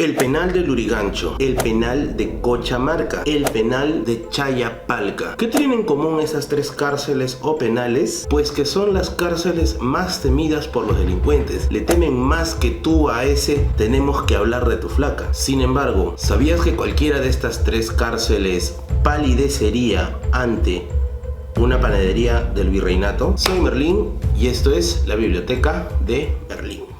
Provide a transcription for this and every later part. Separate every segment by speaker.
Speaker 1: El penal de Lurigancho, el penal de Cajamarca, el penal de Chayapalca. ¿Qué tienen en común esas tres cárceles o penales? Pues que son las cárceles más temidas por los delincuentes. Le temen más que tú a ese tenemos que hablar de tu flaca. Sin embargo, ¿sabías que cualquiera de estas tres cárceles palidecería ante una panadería del virreinato? Soy Merlín y esto es la biblioteca de Merlín.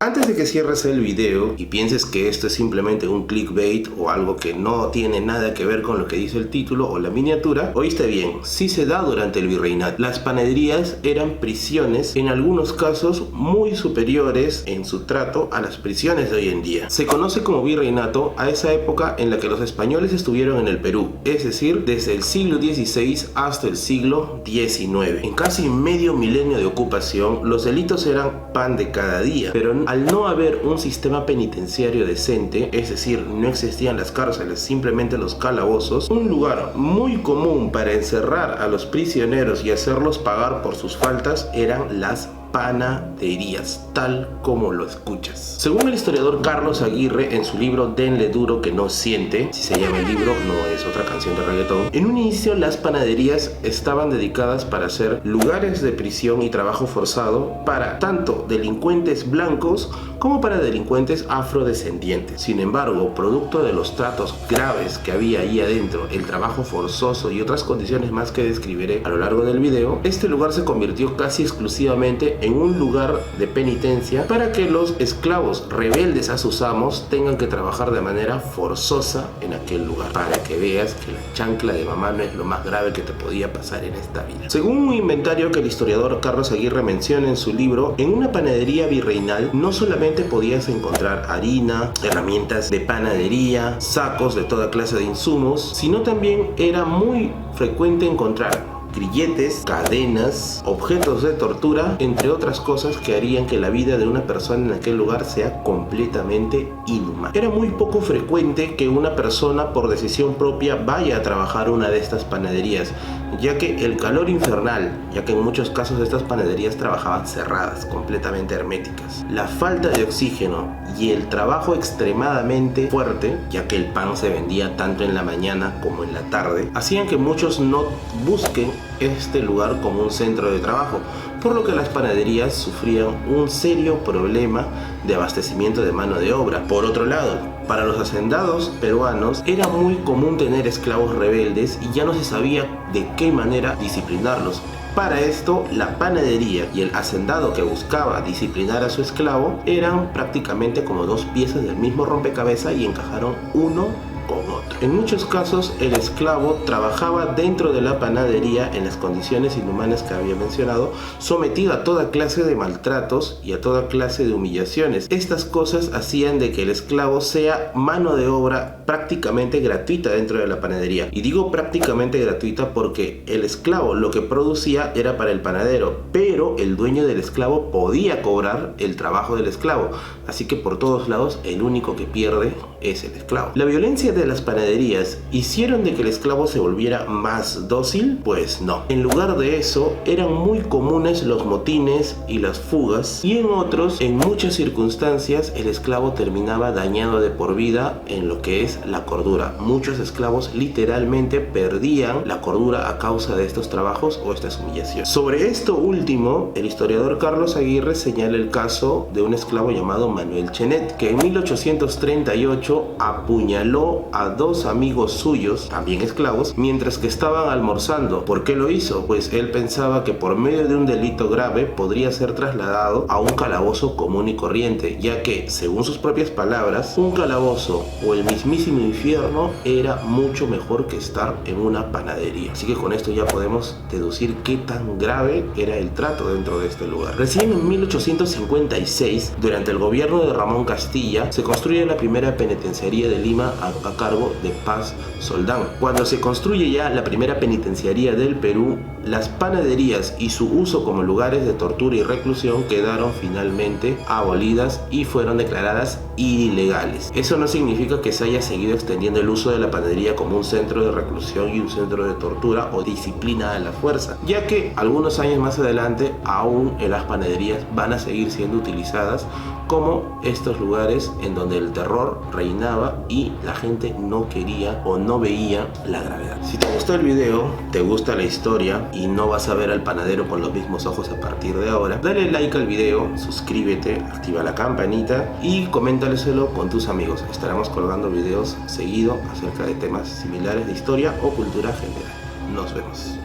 Speaker 1: Antes de que cierres el video y pienses que esto es simplemente un clickbait o algo que no tiene nada que ver con lo que dice el título o la miniatura, oíste bien, sí se da durante el virreinato. Las panaderías eran prisiones, en algunos casos muy superiores en su trato a las prisiones de hoy en día. Se conoce como virreinato a esa época en la que los españoles estuvieron en el Perú, es decir, desde el siglo XVI hasta el siglo XIX. En casi medio milenio de ocupación, los delitos eran pan de cada día, pero al no haber un sistema penitenciario decente, es decir, no existían las cárceles, simplemente los calabozos, un lugar muy común para encerrar a los prisioneros y hacerlos pagar por sus faltas eran las panaderías, tal como lo escuchas. Según el historiador Carlos Aguirre, en su libro Denle duro que no siente, si se llama el libro, no es otra canción de reggaetón, en un inicio las panaderías estaban dedicadas para ser lugares de prisión y trabajo forzado para tanto delincuentes blancos como para delincuentes afrodescendientes. Sin embargo, producto de los tratos graves que había ahí adentro, el trabajo forzoso y otras condiciones más que describiré a lo largo del video, este lugar se convirtió casi exclusivamente en un lugar de penitencia para que los esclavos rebeldes a sus amos tengan que trabajar de manera forzosa en aquel lugar, para que veas que la chancla de mamá no es lo más grave que te podía pasar en esta vida. Según un inventario que el historiador Carlos Aguirre menciona en su libro, en una panadería virreinal no solamente podías encontrar harina, herramientas de panadería, sacos de toda clase de insumos, sino también era muy frecuente encontrar grilletes, cadenas, objetos de tortura, entre otras cosas que harían que la vida de una persona en aquel lugar sea completamente inhumana. Era muy poco frecuente que una persona por decisión propia vaya a trabajar una de estas panaderías, ya que el calor infernal, ya que en muchos casos estas panaderías trabajaban cerradas, completamente herméticas, la falta de oxígeno y el trabajo extremadamente fuerte, ya que el pan se vendía tanto en la mañana como en la tarde, hacían que muchos no busquen este lugar como un centro de trabajo, por lo que las panaderías sufrían un serio problema de abastecimiento de mano de obra. Por otro lado, para los hacendados peruanos era muy común tener esclavos rebeldes y ya no se sabía de qué manera disciplinarlos. Para esto, la panadería y el hacendado que buscaba disciplinar a su esclavo eran prácticamente como dos piezas del mismo rompecabezas y encajaron uno con otro. En muchos casos, el esclavo trabajaba dentro de la panadería en las condiciones inhumanas que había mencionado, sometido a toda clase de maltratos y a toda clase de humillaciones. Estas cosas hacían de que el esclavo sea mano de obra prácticamente gratuita dentro de la panadería. Y digo prácticamente gratuita porque el esclavo lo que producía era para el panadero, pero el dueño del esclavo podía cobrar el trabajo del esclavo. Así que por todos lados, el único que pierde es el esclavo. La violencia de las panaderías hicieron de que el esclavo se volviera más dócil, pues no. En lugar de eso, eran muy comunes los motines y las fugas, y en otros, en muchas circunstancias, el esclavo terminaba dañado de por vida en lo que es la cordura. Muchos esclavos literalmente perdían la cordura a causa de estos trabajos o estas humillaciones. Sobre esto último, el historiador Carlos Aguirre señala el caso de un esclavo llamado Manuel Chenet, que en 1838 apuñaló a dos amigos suyos, también esclavos, mientras que estaban almorzando. ¿Por qué lo hizo? Pues él pensaba que por medio de un delito grave podría ser trasladado a un calabozo común y corriente, ya que, según sus propias palabras, un calabozo o el mismísimo infierno era mucho mejor que estar en una panadería. Así que con esto ya podemos deducir qué tan grave era el trato dentro de este lugar. Recién en 1856, durante el gobierno de Ramón Castilla, se construye la primera penitenciaría de Lima a cargo de Paz Soldán. Cuando se construye ya la primera penitenciaría del Perú, las panaderías y su uso como lugares de tortura y reclusión quedaron finalmente abolidas y fueron declaradas ilegales. Eso no significa que se haya seguido extendiendo el uso de la panadería como un centro de reclusión y un centro de tortura o disciplina a la fuerza, ya que algunos años más adelante aún en las panaderías van a seguir siendo utilizadas como estos lugares en donde el terror reinaba y la gente no quería o no veía la gravedad. Si te gustó el video, te gusta la historia y no vas a ver al panadero con los mismos ojos a partir de ahora, dale like al video, suscríbete, activa la campanita y coméntaleselo con tus amigos. Estaremos colgando videos seguido acerca de temas similares de historia o cultura general. Nos vemos.